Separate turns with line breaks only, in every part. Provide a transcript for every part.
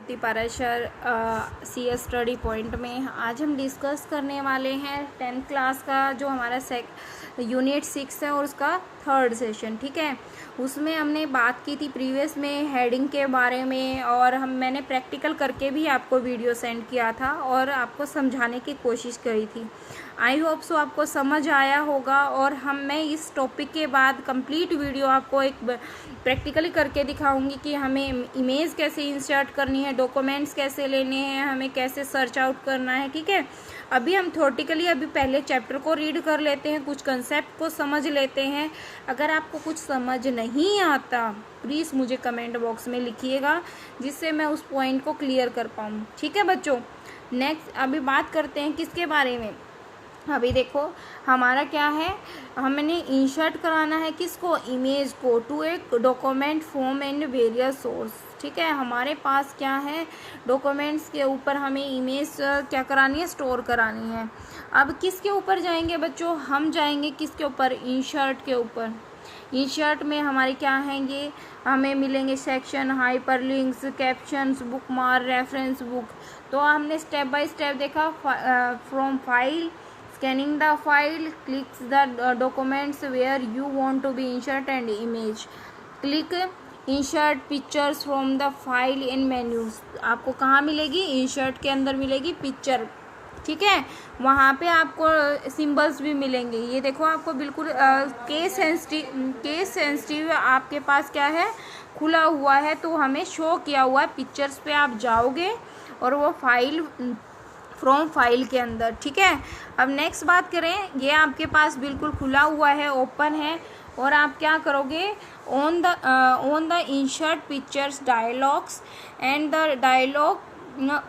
ज्योति Parashar CS study point में आज हम डिस्कस करने वाले हैं 10th क्लास का जो हमारा यूनिट 6 है और उसका थर्ड सेशन। ठीक है, उसमें हमने बात की थी प्रीवियस में हेडिंग के बारे में और मैंने प्रैक्टिकल करके भी आपको वीडियो सेंड किया था और आपको समझाने की कोशिश करी थी। आई होप सो आपको समझ आया होगा। और मैं इस टॉपिक के बाद कंप्लीट वीडियो आपको एक प्रैक्टिकली करके दिखाऊंगी कि हमें इमेज कैसे इंसर्ट करनी है, डॉक्यूमेंट्स कैसे लेने हैं, हमें कैसे सर्च आउट करना है। ठीक है, अभी हम थ्योरेटिकली अभी पहले चैप्टर को रीड कर लेते हैं, कुछ कंसेप्ट को समझ लेते हैं। अगर आपको कुछ समझ नहीं आता प्लीज़ मुझे कमेंट बॉक्स में लिखिएगा जिससे मैं उस पॉइंट को क्लियर कर पाऊँ। ठीक है बच्चों, नेक्स्ट अभी बात करते हैं किसके बारे में। अभी देखो हमारा क्या है, हमने इंसर्ट कराना है किसको, इमेज को, टू एक document form and various source. ठीक है, हमारे पास क्या है, डॉक्यूमेंट्स के ऊपर हमें इमेज क्या करानी है, स्टोर करानी है। अब किसके ऊपर जाएंगे बच्चों, हम जाएंगे किसके ऊपर, इंसर्ट के ऊपर। इंसर्ट में हमारे क्या हैं, ये हमें मिलेंगे section, hyperlinks, captions, bookmark, reference book. तो हमने स्टेप बाय स्टेप देखा, from file, scanning the file, clicks the documents where you want to be insert and image, click insert pictures from the file in menus। आपको कहाँ मिलेगी, insert के अंदर मिलेगी picture. ठीक है, वहाँ पे आपको सिंबल्स भी मिलेंगे। ये देखो आपको बिल्कुल केस सेंसिटिव आपके पास क्या है, खुला हुआ है तो हमें शो किया हुआ है। पिक्चर्स पे आप जाओगे और वो फाइल फ्रॉम फाइल के अंदर। ठीक है, अब नेक्स्ट बात करें, ये आपके पास बिल्कुल खुला हुआ है, ओपन है और आप क्या करोगे, on the insert pictures dialogs and the dialog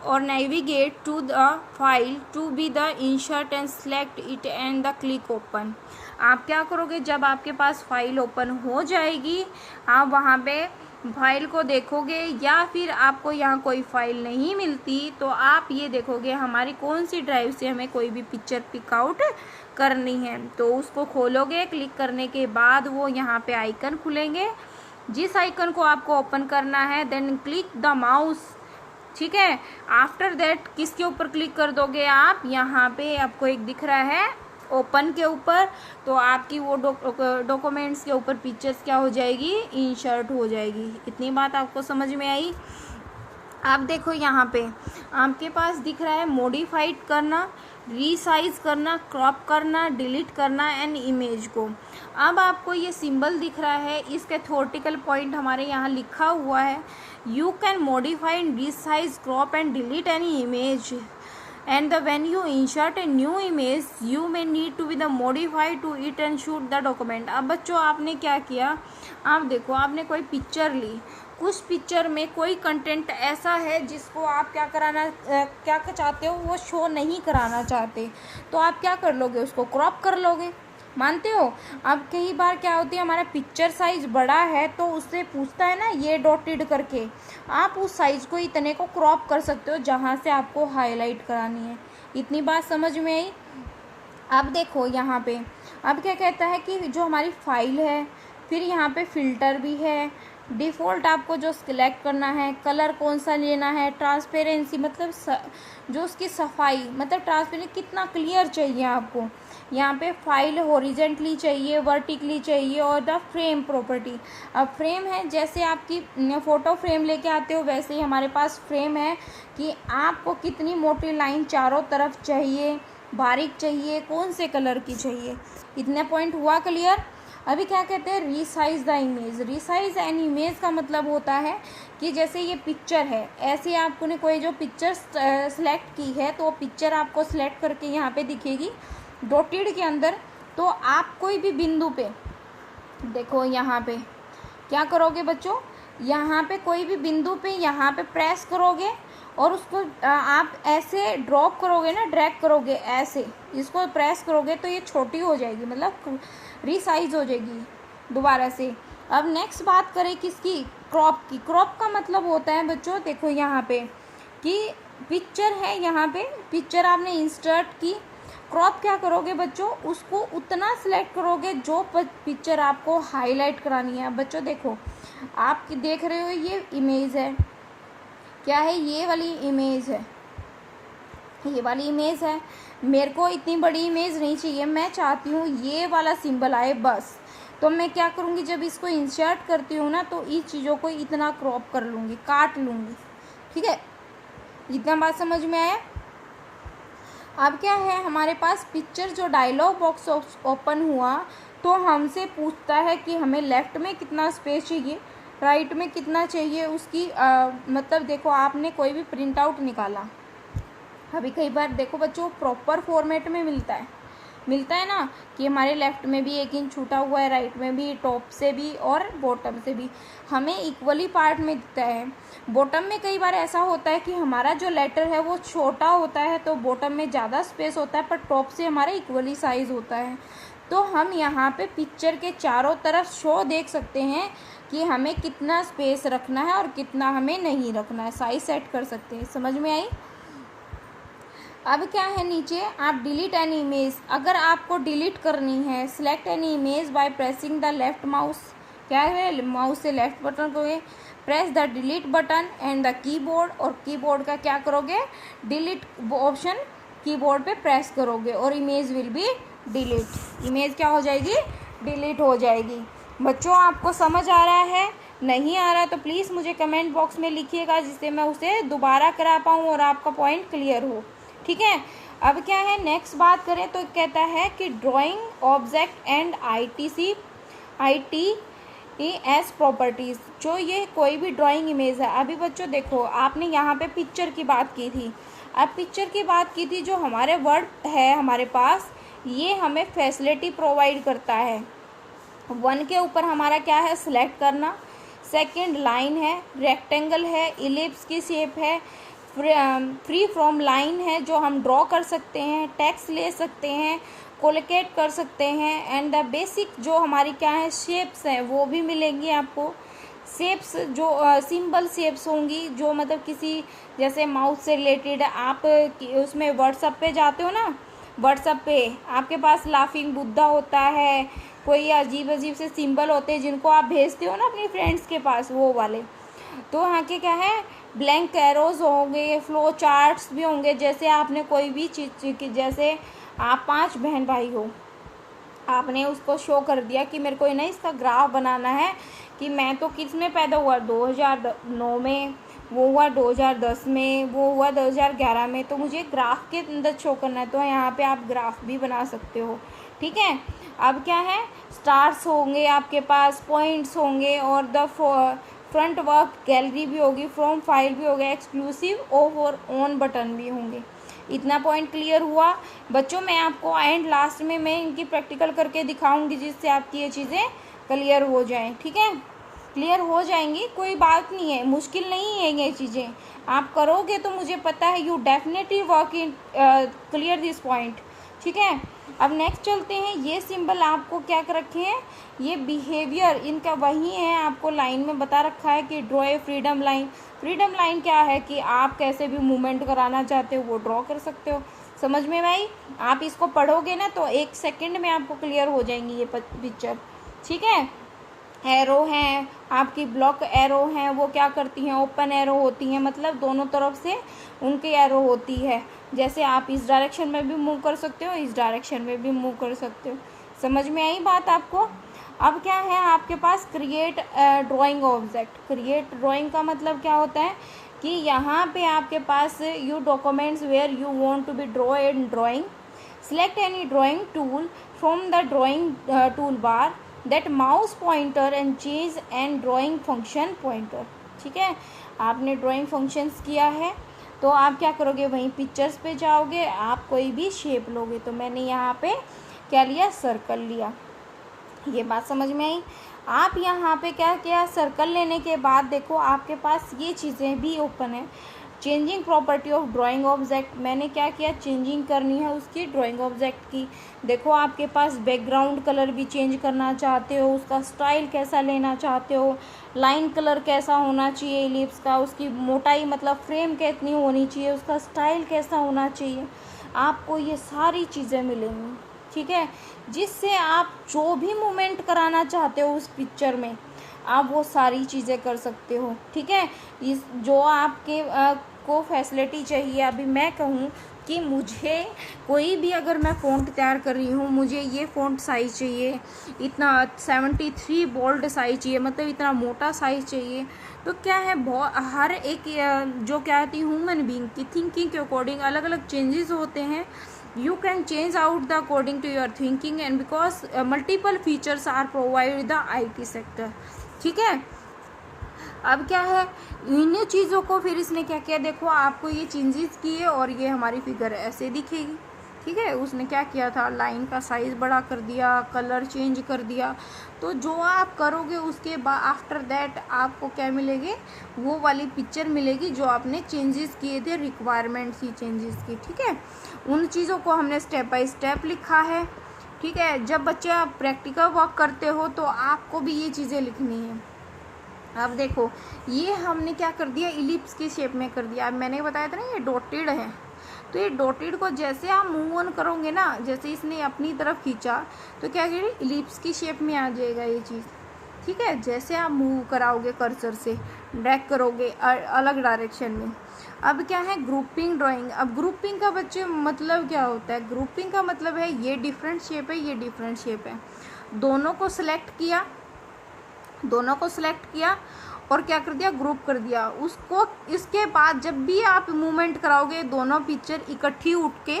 और navigate to the file to be the insert and select it and the click open. आप क्या करोगे, जब आपके पास फाइल ओपन हो जाएगी आप वहाँ पे फाइल को देखोगे, या फिर आपको यहाँ कोई फाइल नहीं मिलती तो आप ये देखोगे हमारी कौन सी ड्राइव से हमें कोई भी पिक्चर पिक आउट करनी है। तो उसको खोलोगे, क्लिक करने के बाद वो यहाँ पे आइकन खुलेंगे, जिस आइकन को आपको ओपन करना है देन क्लिक द माउस। ठीक है, आफ्टर दैट किसके ऊपर क्लिक कर दोगे आप, यहाँ पे आपको एक दिख रहा है ओपन के ऊपर, तो आपकी वो डॉक्यूमेंट्स के ऊपर पिक्चर्स क्या हो जाएगी, इंसर्ट हो जाएगी। इतनी बात आपको समझ में आई। आप देखो यहाँ पे आपके पास दिख रहा है मॉडिफाइड करना, रीसाइज करना, क्रॉप करना, डिलीट करना एंड इमेज को। अब आपको ये सिंबल दिख रहा है, इसके थ्योरेटिकल पॉइंट हमारे यहाँ लिखा हुआ है, you can modify and resize, crop and delete any image and when you insert a new image you may need to be the modify to it and shoot the document। अब बच्चों आपने क्या किया, आप देखो आपने कोई पिक्चर ली, उस पिक्चर में कोई कंटेंट ऐसा है जिसको आप क्या चाहते हो, वो शो नहीं कराना चाहते, तो आप क्या कर लोगे, उसको क्रॉप कर लोगे, मानते हो। अब कई बार क्या होती है, हमारा पिक्चर साइज बड़ा है तो उससे पूछता है ना ये डॉटेड करके, आप उस साइज को इतने को क्रॉप कर सकते हो जहाँ से आपको हाईलाइट करानी है। इतनी बात समझ में आई। अब देखो यहाँ पे अब क्या कहता है कि जो हमारी फाइल है, फिर यहाँ पे फिल्टर भी है, डिफ़ॉल्ट आपको जो सिलेक्ट करना है, कलर कौन सा लेना है, ट्रांसपेरेंसी मतलब जो उसकी सफाई मतलब ट्रांसपेरेंसी कितना क्लियर चाहिए आपको। यहाँ पे फाइल हॉरिजेंटली चाहिए, वर्टिकली चाहिए, और द फ्रेम प्रॉपर्टी। अब फ्रेम है, जैसे आपकी फ़ोटो फ्रेम लेके आते हो वैसे ही हमारे पास फ्रेम है कि आपको कितनी मोटी लाइन चारों तरफ चाहिए, बारीक चाहिए, कौन से कलर की चाहिए। इतने पॉइंट हुआ क्लियर। अभी क्या कहते हैं, resize the image. Resize an image का मतलब होता है कि जैसे ये पिक्चर है, ऐसे आपने कोई जो पिक्चर सेलेक्ट की है तो वो पिक्चर आपको सेलेक्ट करके यहाँ पे दिखेगी डॉटेड के अंदर। तो आप कोई भी बिंदु पे देखो, यहाँ पे क्या करोगे बच्चों, यहाँ पे कोई भी बिंदु पे यहाँ पे प्रेस करोगे और उसको आप ऐसे ड्रॉप करोगे ना, ड्रैग करोगे, ऐसे इसको प्रेस करोगे तो ये छोटी हो जाएगी, मतलब रीसाइज हो जाएगी दोबारा से। अब नेक्स्ट बात करें किसकी, क्रॉप की। क्रॉप का मतलब होता है बच्चों, देखो यहाँ पे कि पिक्चर है, यहाँ पे पिक्चर आपने इंसर्ट की, क्रॉप क्या करोगे बच्चों, उसको उतना सिलेक्ट करोगे जो पिक्चर आपको हाईलाइट करानी है। बच्चों देखो आप देख रहे हो ये इमेज है, क्या है, ये वाली इमेज है, ये वाली इमेज है। मेरे को इतनी बड़ी इमेज नहीं चाहिए, मैं चाहती हूँ ये वाला सिंबल आए बस। तो मैं क्या करूँगी, जब इसको इंसर्ट करती हूँ ना, तो इस चीज़ों को इतना क्रॉप कर लूँगी, काट लूँगी। ठीक है, इतना बात समझ में आया। अब क्या है, हमारे पास पिक्चर जो डायलॉग बॉक्स ओपन हुआ, तो हमसे पूछता है कि हमें लेफ़्ट में कितना स्पेस चाहिए, राइट में कितना चाहिए। उसकी मतलब देखो, आपने कोई भी प्रिंट आउट निकाला, अभी कई बार देखो बच्चों प्रॉपर फॉर्मेट में मिलता है ना, कि हमारे लेफ़्ट में भी 1 इंच छूटा हुआ है, राइट में भी, टॉप से भी और बॉटम से भी हमें इक्वली पार्ट में दिखता है। बॉटम में कई बार ऐसा होता है कि हमारा जो लेटर है वो छोटा होता है, तो बॉटम में ज़्यादा स्पेस होता है, पर टॉप से हमारा इक्वली साइज़ होता है। तो हम यहाँ पे पिक्चर के चारों तरफ शो देख सकते हैं कि हमें कितना स्पेस रखना है और कितना हमें नहीं रखना है, साइज सेट कर सकते हैं। समझ में आई। अब क्या है, नीचे आप डिलीट एन इमेज, अगर आपको डिलीट करनी है, select an image by pressing the left mouse, क्या है, माउस से लेफ्ट बटन करोगे, press the delete button and the keyboard, और कीबोर्ड का क्या करोगे, डिलीट ऑप्शन कीबोर्ड पे प्रेस करोगे और image will be delete, image क्या हो जाएगी, डिलीट हो जाएगी। बच्चों आपको समझ आ रहा है, नहीं आ रहा तो प्लीज़ मुझे कमेंट बॉक्स में लिखिएगा, जिससे मैं उसे दोबारा करा पाऊँ और आपका पॉइंट क्लियर हो। ठीक है, अब क्या है, नेक्स्ट बात करें तो कहता है कि drawing object and ITES properties, जो ये कोई भी ड्राइंग इमेज है। अभी बच्चों देखो, आपने यहाँ पे पिक्चर की बात की थी, अब पिक्चर की बात की थी, जो हमारे वर्ड है हमारे पास, ये हमें फैसिलिटी प्रोवाइड करता है। 1 के ऊपर हमारा क्या है, सिलेक्ट करना, सेकंड लाइन है, रेक्टेंगल है, इलिप्स की शेप है, फ्री फ्रॉम लाइन है जो हम ड्रॉ कर सकते हैं, टेक्स्ट ले सकते हैं, कोलोकेट कर सकते हैं, एंड द बेसिक जो हमारी क्या है, शेप्स हैं वो भी मिलेंगी आपको। शेप्स जो सिंबल शेप्स होंगी, जो मतलब किसी जैसे माउस से रिलेटेड, आप उसमें व्हाट्सएप पे जाते हो ना, व्हाट्सएप पे आपके पास लाफिंग बुद्धा होता है, कोई अजीब अजीब से सिंबल होते हैं जिनको आप भेजते हो ना अपनी फ्रेंड्स के पास, वो वाले। तो वहाँ के क्या है, ब्लैंक एरोज होंगे, फ्लो चार्ट्स भी होंगे। जैसे आपने कोई भी चीज़ की, जैसे आप 5 बहन भाई हो, आपने उसको शो कर दिया कि मेरे को ना इसका ग्राफ बनाना है, कि मैं तो किस में पैदा हुआ, 2009 में, वो हुआ 2010 में, वो हुआ 2011 में, तो मुझे ग्राफ के अंदर शो करना है। तो यहाँ पे आप ग्राफ भी बना सकते हो। ठीक है, अब क्या है, स्टार्स होंगे आपके पास, पॉइंट्स होंगे, और द फ्रंट वर्क गैलरी भी होगी, फ्रॉम फाइल भी होगा, एक्सक्लूसिव ऑफ और ऑन बटन भी होंगे। इतना पॉइंट क्लियर हुआ बच्चों। मैं आपको एंड लास्ट में मैं इनकी प्रैक्टिकल करके दिखाऊंगी, जिससे आपकी ये चीज़ें क्लियर हो जाएं। ठीक है, क्लियर हो जाएंगी, कोई बात नहीं है, मुश्किल नहीं है ये चीज़ें, आप करोगे तो मुझे पता है you definitely work in clear this point. ठीक है, अब नेक्स्ट चलते हैं। ये सिंबल आपको क्या कर रखे हैं, ये बिहेवियर इनका वही है, आपको लाइन में बता रखा है कि draw a freedom line. Freedom line क्या है कि आप कैसे भी मूवमेंट कराना चाहते हो वो ड्रॉ कर सकते हो। समझ में भाई, आप इसको पढ़ोगे ना तो 1 सेकंड में आपको क्लियर हो जाएंगी ये पिक्चर। ठीक है, एरो हैं आपकी, ब्लॉक एरो हैं, वो क्या करती हैं, ओपन एरो होती हैं, मतलब दोनों तरफ से उनकी एरो होती है। जैसे आप इस डायरेक्शन में भी मूव कर सकते हो, इस डायरेक्शन में भी मूव कर सकते हो। समझ में आई बात आपको। अब क्या है आपके पास, create drawing object. Create drawing का मतलब क्या होता है कि यहाँ पे आपके पास you documents where you want to be draw and drawing, select any drawing tool from the drawing tool bar, that mouse pointer and change and drawing function pointer. ठीक है, आपने ड्राइंग फंक्शंस किया है तो आप क्या करोगे, वहीं पिक्चर्स पे जाओगे, आप कोई भी शेप लोगे। तो मैंने यहाँ पे क्या लिया, सर्कल लिया। ये बात समझ में आई। आप यहाँ पे क्या किया, सर्कल लेने के बाद देखो आपके पास ये चीज़ें भी ओपन है। Changing property of drawing object, मैंने क्या किया, चेंजिंग करनी है उसकी ड्राइंग ऑब्जेक्ट की। देखो आपके पास बैकग्राउंड कलर भी चेंज करना चाहते हो, उसका स्टाइल कैसा लेना चाहते हो, लाइन कलर कैसा होना चाहिए इलिप्स का, उसकी मोटाई मतलब फ्रेम कितनी होनी चाहिए, उसका स्टाइल कैसा होना चाहिए, आपको ये सारी चीज़ें मिलेंगी। ठीक है, जिससे आप जो भी मूवमेंट कराना चाहते हो उस पिक्चर में आप वो सारी चीज़ें कर सकते हो। ठीक है, इस जो आपके को फैसिलिटी चाहिए, अभी मैं कहूँ कि मुझे कोई भी, अगर मैं फ़ॉन्ट तैयार कर रही हूँ, मुझे ये फ़ॉन्ट साइज़ चाहिए, इतना 73 बोल्ड साइज़ चाहिए, मतलब इतना मोटा साइज़ चाहिए, तो क्या है बहुत हर एक जो क्या होती है ह्यूमन बीइंग की थिंकिंग के अकॉर्डिंग अलग अलग चेंजेस होते हैं। You can change out the according to your thinking and because multiple features are provide the IT sector. ठीक है, अब क्या है, इन चीज़ों को फिर इसने क्या किया, देखो आपको ये चेंजेस किए और ये हमारी फिगर ऐसे दिखेगी। ठीक है, उसने क्या किया था, लाइन का साइज़ बड़ा कर दिया, कलर चेंज कर दिया। तो जो आप करोगे उसके बाद आफ्टर दैट आपको क्या मिलेगी, वो वाली पिक्चर मिलेगी जो आपने चेंजेस किए थे, रिक्वायरमेंट थी चेंजेस की। ठीक है, उन चीज़ों को हमने स्टेप बाय स्टेप लिखा है। ठीक है, जब बच्चे आप प्रैक्टिकल वर्क करते हो तो आपको भी ये चीज़ें लिखनी है। अब देखो ये हमने क्या कर दिया, इलिप्स की शेप में कर दिया। अब मैंने बताया था ना ये डॉटेड है, तो ये डॉटेड को जैसे आप मूव ऑन करोगे ना, जैसे इसने अपनी तरफ खींचा तो क्या करें, इलिप्स की शेप में आ जाएगा ये चीज़। ठीक है, जैसे आप मूव कराओगे कर्सर से, ड्रैग करोगे अलग डायरेक्शन में। अब क्या है, ग्रुपिंग ड्राइंग। अब ग्रुपिंग का बच्चे मतलब क्या होता है, ग्रुपिंग का मतलब है ये डिफरेंट शेप है, ये डिफरेंट शेप है, दोनों को सिलेक्ट किया, दोनों को सिलेक्ट किया और क्या कर दिया, ग्रुप कर दिया उसको। इसके बाद जब भी आप मूवमेंट कराओगे दोनों पिक्चर इकट्ठी उठ के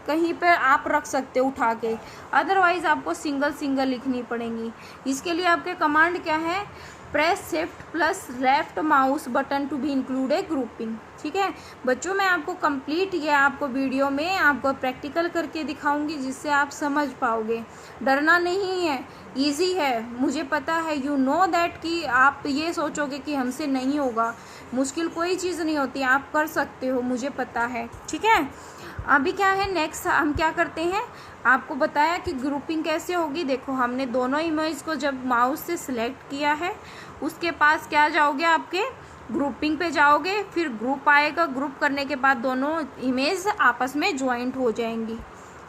कहीं पर आप रख सकते हो उठा के, अदरवाइज आपको सिंगल सिंगल लिखनी पड़ेंगी। इसके लिए आपके कमांड क्या है, press shift plus left mouse button to be include a grouping. ठीक है बच्चों, मैं आपको कंप्लीट ये आपको वीडियो में आपको प्रैक्टिकल करके दिखाऊंगी जिससे आप समझ पाओगे। डरना नहीं है, इजी है, मुझे पता है, यू नो दैट कि आप ये सोचोगे कि हमसे नहीं होगा, मुश्किल कोई चीज़ नहीं होती, आप कर सकते हो, मुझे पता है। ठीक है, अभी क्या है, नेक्स्ट हम क्या करते हैं, आपको बताया कि ग्रुपिंग कैसे होगी। देखो हमने दोनों इमेज को जब माउस से सिलेक्ट किया है, उसके पास क्या जाओगे, आपके ग्रुपिंग पे जाओगे, फिर ग्रुप आएगा, ग्रुप करने के बाद दोनों इमेज आपस में ज्वाइंट हो जाएंगी।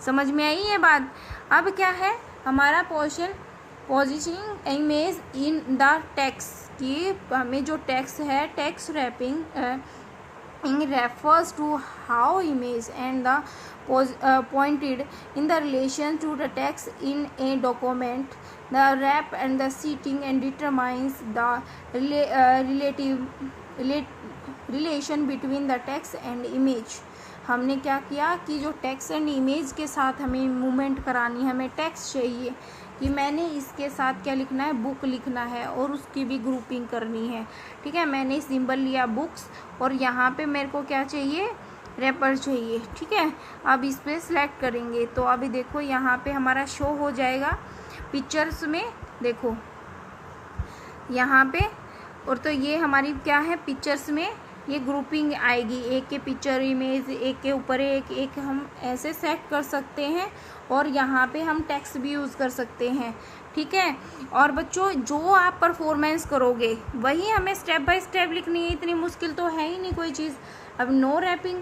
समझ में आई ये बात। अब क्या है हमारा positioning image in the text, कि हमें जो टेक्स्ट है, text wrapping refers to how image and the pointed in the relation to the text in a document. The wrap and the seating and determines the relation between the text and image. हमने क्या किया कि जो text and image के साथ हमें movement करानी है, हमें टेक्स्ट चाहिए कि मैंने इसके साथ क्या लिखना है, बुक लिखना है और उसकी भी ग्रुपिंग करनी है। ठीक है, मैंने सिंबल लिया बुक्स और यहाँ पे मेरे को क्या चाहिए, रैपर चाहिए। ठीक है, अब इस पर सिलेक्ट करेंगे तो अभी देखो यहाँ पे हमारा शो हो जाएगा पिक्चर्स में, देखो यहाँ पे, और तो ये हमारी क्या है, पिक्चर्स में ये ग्रुपिंग आएगी, एक के पिक्चर इमेज एक के ऊपर एक हम ऐसे सेट कर सकते हैं और यहाँ पे हम टेक्स्ट भी यूज़ कर सकते हैं। ठीक है, और बच्चों जो आप परफॉर्मेंस करोगे वही हमें स्टेप बाय स्टेप लिखनी है, इतनी मुश्किल तो है ही नहीं कोई चीज़। अब नो रैपिंग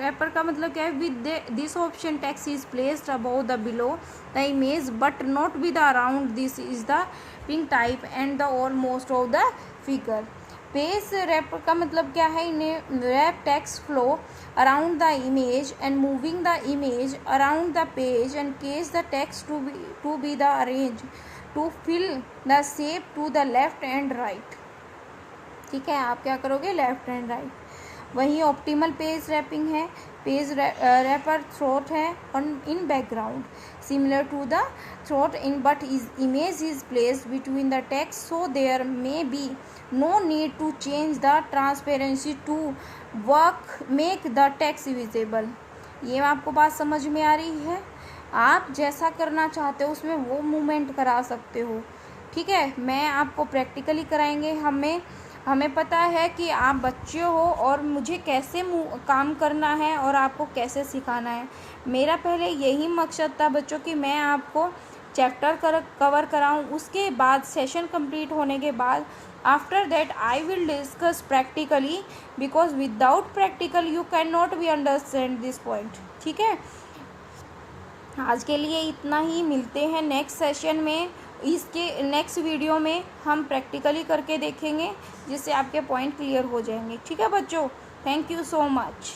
रैपर का मतलब क्या है, with this option text is placed above the below the image but not with around, this is the pink type and the almost of the figure. Page wrap का मतलब क्या है, इन्हें wrap text flow around the image and moving the image around the page and case the text to be the arrange to fill the shape to the left and right. ठीक है, आप क्या करोगे, लेफ्ट एंड राइट। वही optimal page wrapping है, page wrapper throat है और in background similar to the throat in but is image is placed between the text, so there may be no need to change the transparency to make the text visible। ये आपको बात समझ में आ रही है, आप जैसा करना चाहते हो उसमें वो मूवमेंट करा सकते हो। ठीक है, मैं आपको प्रैक्टिकली कराएंगे, हमें पता है कि आप बच्चे हो और मुझे कैसे काम करना है और आपको कैसे सिखाना है। मेरा पहले यही मकसद था बच्चों कि मैं आपको चैप्टर कवर कराऊं, उसके बाद सेशन कंप्लीट होने के बाद after that I will discuss practically, because without practical you can not be understand this point. ठीक है, आज के लिए इतना ही, मिलते हैं नेक्स्ट सेशन में। इसके नेक्स्ट वीडियो में हम प्रैक्टिकली करके देखेंगे, जिससे आपके पॉइंट क्लियर हो जाएंगे। ठीक है बच्चों, थैंक यू सो मच।